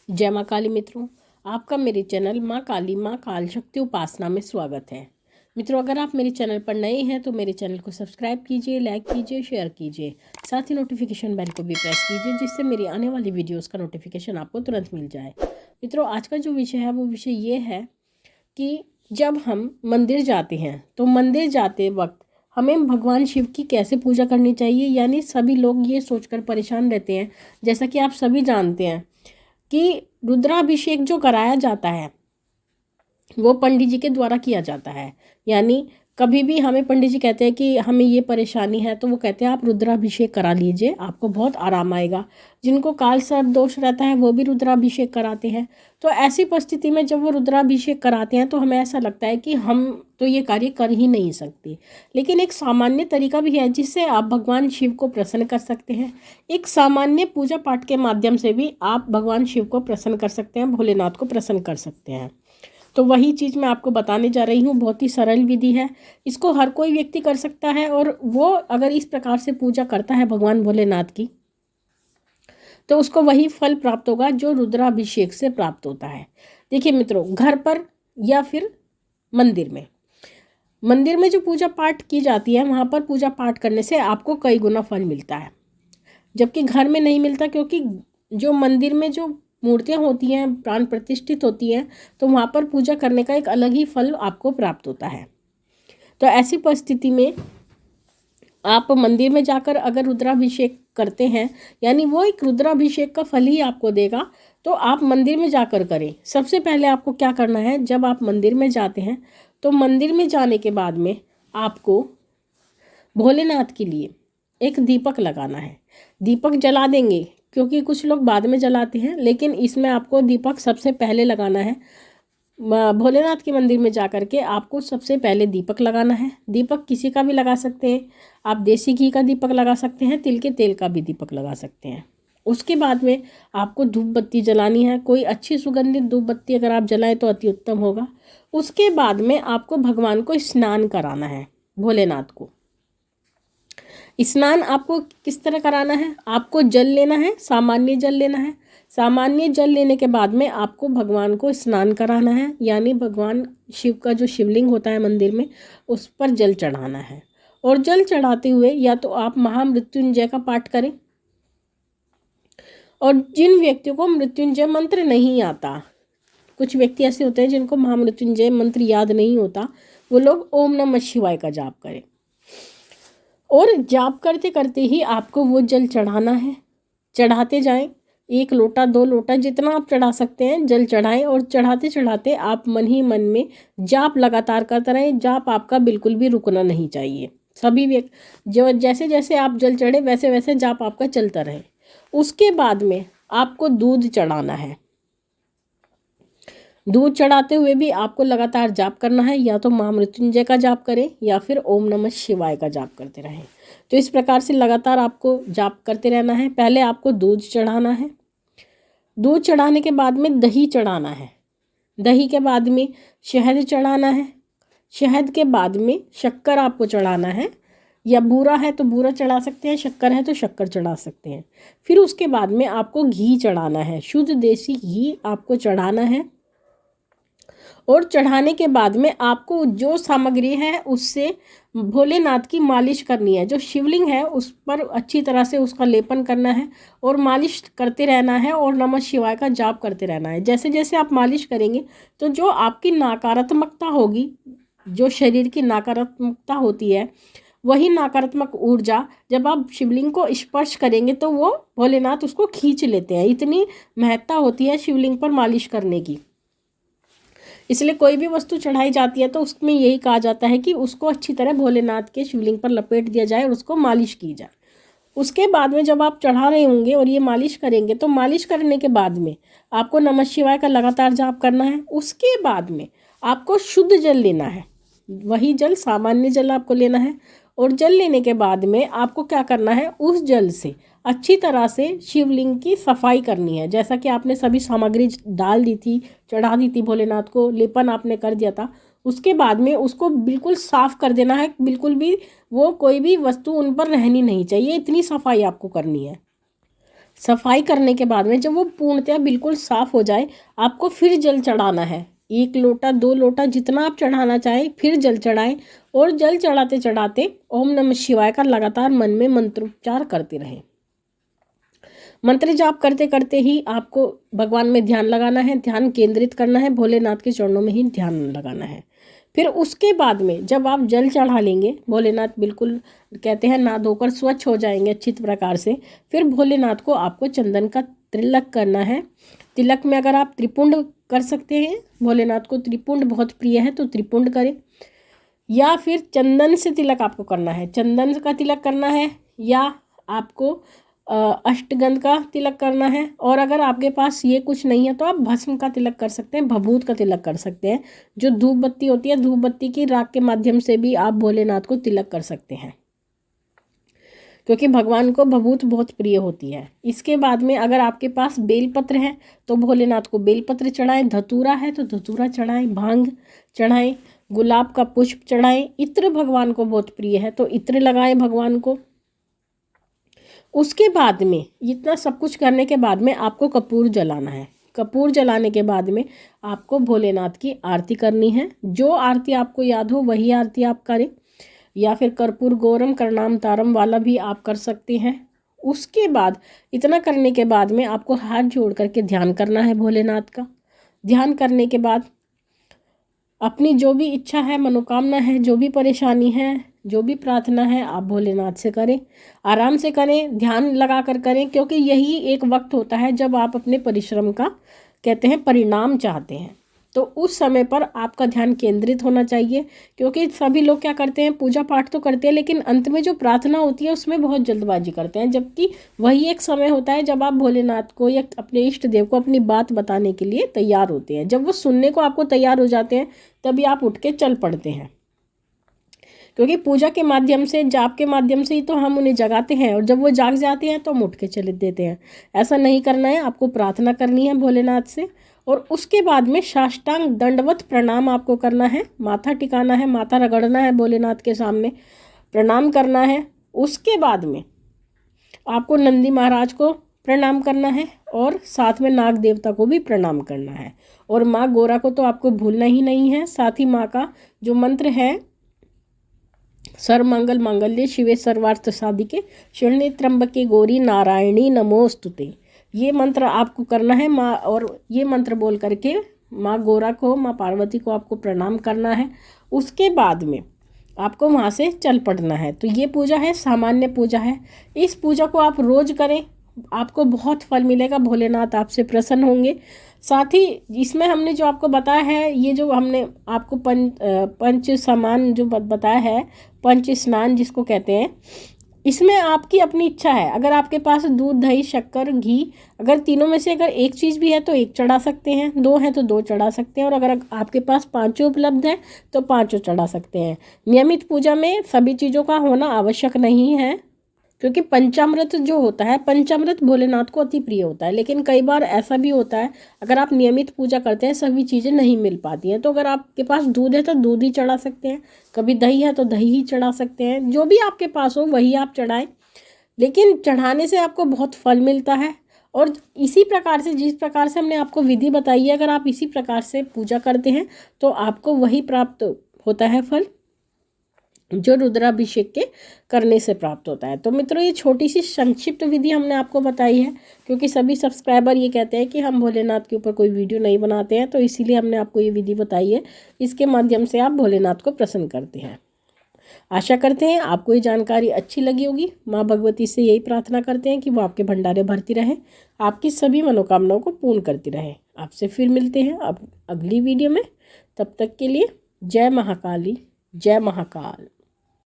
जय माँ काली मित्रों, आपका मेरे चैनल माँ काली माँ काल शक्ति उपासना में स्वागत है। मित्रों, अगर आप मेरे चैनल पर नए हैं तो मेरे चैनल को सब्सक्राइब कीजिए, लाइक कीजिए, शेयर कीजिए। साथ ही नोटिफिकेशन बेल को भी प्रेस कीजिए, जिससे मेरी आने वाली वीडियोस का नोटिफिकेशन आपको तुरंत मिल जाए। मित्रों, आज का जो विषय है वो विषय ये है कि जब हम मंदिर जाते हैं तो मंदिर जाते वक्त हमें भगवान शिव की कैसे पूजा करनी चाहिए। यानी सभी लोग ये सोचकर परेशान रहते हैं, जैसा कि आप सभी जानते हैं कि रुद्राभिषेक जो कराया जाता है वो पंडित जी के द्वारा किया जाता है। यानी कभी भी हमें पंडित जी कहते हैं कि हमें ये परेशानी है, तो वो कहते हैं आप रुद्राभिषेक करा लीजिए, आपको बहुत आराम आएगा। जिनको काल सर्प दोष रहता है वो भी रुद्राभिषेक कराते हैं। तो ऐसी परिस्थिति में जब वो रुद्राभिषेक कराते हैं तो हमें ऐसा लगता है कि हम तो ये कार्य कर ही नहीं सकते। लेकिन एक सामान्य तरीका भी है जिससे आप भगवान शिव को प्रसन्न कर सकते हैं। एक सामान्य पूजा पाठ के माध्यम से भी आप भगवान शिव को प्रसन्न कर सकते हैं, भोलेनाथ को प्रसन्न कर सकते हैं। तो वही चीज़ मैं आपको बताने जा रही हूँ। बहुत ही सरल विधि है, इसको हर कोई व्यक्ति कर सकता है। और वो अगर इस प्रकार से पूजा करता है भगवान भोलेनाथ की, तो उसको वही फल प्राप्त होगा जो रुद्राभिषेक से प्राप्त होता है। देखिए मित्रों, घर पर या फिर मंदिर में जो पूजा पाठ की जाती है, वहाँ पर पूजा पाठ करने से आपको कई गुना फल मिलता है, जबकि घर में नहीं मिलता। क्योंकि जो मंदिर में जो मूर्तियाँ होती हैं, प्राण प्रतिष्ठित होती हैं, तो वहाँ पर पूजा करने का एक अलग ही फल आपको प्राप्त होता है। तो ऐसी परिस्थिति में आप मंदिर में जाकर अगर रुद्राभिषेक करते हैं, यानी वो एक रुद्राभिषेक का फल ही आपको देगा, तो आप मंदिर में जाकर करें। सबसे पहले आपको क्या करना है, जब आप मंदिर में जाते हैं तो मंदिर में जाने के बाद में आपको भोलेनाथ के लिए एक दीपक लगाना है। दीपक जला देंगे, क्योंकि कुछ लोग बाद में जलाते हैं, लेकिन इसमें आपको दीपक सबसे पहले लगाना है। भोलेनाथ के मंदिर में जाकर के आपको सबसे पहले दीपक लगाना है। दीपक किसी का भी लगा सकते हैं, आप देसी घी का दीपक लगा सकते हैं, तिल के तेल का भी दीपक लगा सकते हैं। उसके बाद में आपको धूप बत्ती जलानी है। कोई अच्छी सुगंधित धूप बत्ती अगर आप जलाएं तो अति उत्तम होगा। उसके बाद में आपको भगवान को स्नान कराना है, भोलेनाथ को। स्नान आपको किस तरह कराना है, आपको जल लेना है, सामान्य जल लेना है। सामान्य जल लेने के बाद में आपको भगवान को स्नान कराना है, यानी भगवान शिव का जो शिवलिंग होता है मंदिर में, उस पर जल चढ़ाना है। और जल चढ़ाते हुए या तो आप महामृत्युंजय का पाठ करें, और जिन व्यक्तियों को मृत्युंजय मंत्र नहीं आता, कुछ व्यक्ति ऐसे होते हैं जिनको महामृत्युंजय मंत्र याद नहीं होता, वो लोग ओम नमः शिवाय का जाप करें। और जाप करते करते ही आपको वो जल चढ़ाना है। चढ़ाते जाएं, 1 लोटा 2 लोटा जितना आप चढ़ा सकते हैं जल चढ़ाएं। और चढ़ाते चढ़ाते आप मन ही मन में जाप लगातार करते रहें। जाप आपका बिल्कुल भी रुकना नहीं चाहिए। सभी व्यक्ति जो जैसे जैसे आप जल चढ़े वैसे वैसे जाप आपका चलता रहे। उसके बाद में आपको दूध चढ़ाना है। दूध चढ़ाते हुए भी आपको लगातार जाप करना है, या तो महामृत्युंजय का जाप करें या फिर ओम नमः शिवाय का जाप करते रहें। तो इस प्रकार से लगातार आपको जाप करते रहना है। पहले आपको दूध चढ़ाना है, दूध चढ़ाने के बाद में दही चढ़ाना है, दही के बाद में शहद चढ़ाना है, शहद के बाद में शक्कर आपको चढ़ाना है। या बूरा है तो बूरा चढ़ा सकते हैं, शक्कर है तो शक्कर चढ़ा सकते हैं। फिर उसके बाद में आपको घी चढ़ाना है, शुद्ध देसी घी आपको चढ़ाना है। और चढ़ाने के बाद में आपको जो सामग्री है उससे भोलेनाथ की मालिश करनी है। जो शिवलिंग है उस पर अच्छी तरह से उसका लेपन करना है और मालिश करते रहना है, और नमः शिवाय का जाप करते रहना है। जैसे जैसे आप मालिश करेंगे तो जो आपकी नकारात्मकता होगी, जो शरीर की नकारात्मकता होती है, वही नकारात्मक ऊर्जा जब आप शिवलिंग को स्पर्श करेंगे तो वो भोलेनाथ उसको खींच लेते हैं। इतनी महत्ता होती है शिवलिंग पर मालिश करने की। इसलिए कोई भी वस्तु चढ़ाई जाती है तो उसमें यही कहा जाता है कि उसको अच्छी तरह भोलेनाथ के शिवलिंग पर लपेट दिया जाए और उसको मालिश की जाए। उसके बाद में जब आप चढ़ा रहे होंगे और ये मालिश करेंगे, तो मालिश करने के बाद में आपको नमः शिवाय का लगातार जाप करना है। उसके बाद में आपको शुद्ध जल लेना है, वही जल, सामान्य जल आपको लेना है। और जल लेने के बाद में आपको क्या करना है, उस जल से अच्छी तरह से शिवलिंग की सफाई करनी है। जैसा कि आपने सभी सामग्री डाल दी थी, चढ़ा दी थी भोलेनाथ को, लेपन आपने कर दिया था, उसके बाद में उसको बिल्कुल साफ़ कर देना है। बिल्कुल भी वो कोई भी वस्तु उन पर रहनी नहीं चाहिए, इतनी सफाई आपको करनी है। सफाई करने के बाद में जब वो पूर्णतया बिल्कुल साफ हो जाए, आपको फिर जल चढ़ाना है। 1 लोटा 2 लोटा जितना आप चढ़ाना चाहें फिर जल चढ़ाएं, और जल चढ़ाते चढ़ाते ओम नमः शिवाय का लगातार मन में मंत्रोच्चार करते रहें। मंत्र जाप करते करते ही आपको भगवान में ध्यान लगाना है, ध्यान केंद्रित करना है, भोलेनाथ के चरणों में ही ध्यान लगाना है। फिर उसके बाद में जब आप जल चढ़ा लेंगे, भोलेनाथ बिल्कुल कहते हैं नहा धोकर स्वच्छ हो जाएंगे अच्छी प्रकार से, फिर भोलेनाथ को आपको चंदन का तिलक करना है। तिलक में अगर आप त्रिपुंड कर सकते हैं, भोलेनाथ को त्रिपुंड बहुत प्रिय है तो त्रिपुंड करें, या फिर चंदन से तिलक आपको करना है, चंदन का तिलक करना है, या आपको अष्टगंध का तिलक करना है। और अगर आपके पास ये कुछ नहीं है तो आप भस्म का तिलक कर सकते हैं, भभूत का तिलक कर सकते हैं। जो धूप बत्ती होती है, धूप बत्ती की राख के माध्यम से भी आप भोलेनाथ को तिलक कर सकते हैं, क्योंकि भगवान को भभूत बहुत प्रिय होती है। इसके बाद में अगर आपके पास बेलपत्र है तो भोलेनाथ को बेलपत्र चढ़ाएं, धतूरा है तो धतूरा चढ़ाएं, भांग चढ़ाएं, गुलाब का पुष्प चढ़ाएं, इत्र भगवान को बहुत प्रिय है तो इत्र लगाएं भगवान को। उसके बाद में इतना सब कुछ करने के बाद में आपको कपूर जलाना है। कपूर जलाने के बाद में आपको भोलेनाथ की आरती करनी है। जो आरती आपको याद हो वही आरती आप करें, या फिर कर्पूर गौरम करनाम तारम वाला भी आप कर सकते हैं। उसके बाद इतना करने के बाद में आपको हाथ जोड़ करके ध्यान करना है भोलेनाथ का। ध्यान करने के बाद अपनी जो भी इच्छा है, मनोकामना है, जो भी परेशानी है, जो भी प्रार्थना है, आप भोलेनाथ से करें। आराम से करें, ध्यान लगा कर करें, क्योंकि यही एक वक्त होता है जब आप अपने परिश्रम का कहते हैं परिणाम चाहते हैं। तो उस समय पर आपका ध्यान केंद्रित होना चाहिए, क्योंकि सभी लोग क्या करते हैं, पूजा पाठ तो करते हैं लेकिन अंत में जो प्रार्थना होती है उसमें बहुत जल्दबाजी करते हैं, जबकि वही एक समय होता है जब आप भोलेनाथ को या अपने इष्ट देव को अपनी बात बताने के लिए तैयार होते हैं। जब वो सुनने को आपको तैयार हो जाते हैं तभी आप उठ के चल पड़ते हैं, क्योंकि पूजा के माध्यम से, जाप के माध्यम से ही तो हम उन्हें जगाते हैं, और जब वो जाग जाते हैं तो हम उठ के चले देते हैं। ऐसा नहीं करना है, आपको प्रार्थना करनी है भोलेनाथ से, और उसके बाद में साष्टांग दंडवत प्रणाम आपको करना है, माथा टिकाना है, माथा रगड़ना है भोलेनाथ के सामने, प्रणाम करना है। उसके बाद में आपको नंदी महाराज को प्रणाम करना है, और साथ में नाग देवता को भी प्रणाम करना है, और माँ गौरा को तो आपको भूलना ही नहीं है। साथ ही माँ का जो मंत्र है, सर्वमंगल मांगल्ये शिवे सर्वार्थ साधिके शरण्ये त्र्यंबके गौरी नारायणी नमोस्तुते, ये मंत्र आपको करना है माँ, और ये मंत्र बोल करके माँ गौरा को, माँ पार्वती को आपको प्रणाम करना है। उसके बाद में आपको वहाँ से चल पड़ना है। तो ये पूजा है, सामान्य पूजा है। इस पूजा को आप रोज़ करें, आपको बहुत फल मिलेगा, भोलेनाथ आपसे प्रसन्न होंगे। साथ ही इसमें हमने जो आपको बताया है, ये जो हमने आपको पंच समान जो बताया है, पंच स्नान जिसको कहते हैं, इसमें आपकी अपनी इच्छा है। अगर आपके पास दूध, दही, शक्कर, घी, अगर तीनों में से अगर एक चीज़ भी है तो एक चढ़ा सकते हैं, 2 है तो 2 चढ़ा सकते हैं, और अगर आपके पास 5 उपलब्ध है तो 5 चढ़ा सकते हैं। नियमित पूजा में सभी चीज़ों का होना आवश्यक नहीं है, क्योंकि पंचामृत जो होता है, पंचामृत भोलेनाथ को अति प्रिय होता है। लेकिन कई बार ऐसा भी होता है, अगर आप नियमित पूजा करते हैं सभी चीज़ें नहीं मिल पाती हैं, तो अगर आपके पास दूध है तो दूध ही चढ़ा सकते हैं, कभी दही है तो दही ही चढ़ा सकते हैं, जो भी आपके पास हो वही आप चढ़ाएं। लेकिन चढ़ाने से आपको बहुत फल मिलता है, और इसी प्रकार से, जिस प्रकार से हमने आपको विधि बताई है, अगर आप इसी प्रकार से पूजा करते हैं तो आपको वही प्राप्त होता है फल जो रुद्राभिषेक के करने से प्राप्त होता है। तो मित्रों, ये छोटी सी संक्षिप्त विधि हमने आपको बताई है, क्योंकि सभी सब्सक्राइबर ये कहते हैं कि हम भोलेनाथ के ऊपर कोई वीडियो नहीं बनाते हैं, तो इसीलिए हमने आपको ये विधि बताई है। इसके माध्यम से आप भोलेनाथ को प्रसन्न करते हैं। आशा करते हैं आपको ये जानकारी अच्छी लगी होगी। माँ भगवती से यही प्रार्थना करते हैं कि वो आपके भंडारे भरती रहे, आपकी सभी मनोकामनाओं को पूर्ण करती रहे। आपसे फिर मिलते हैं अब अगली वीडियो में। तब तक के लिए जय महाकाली, जय महाकाल।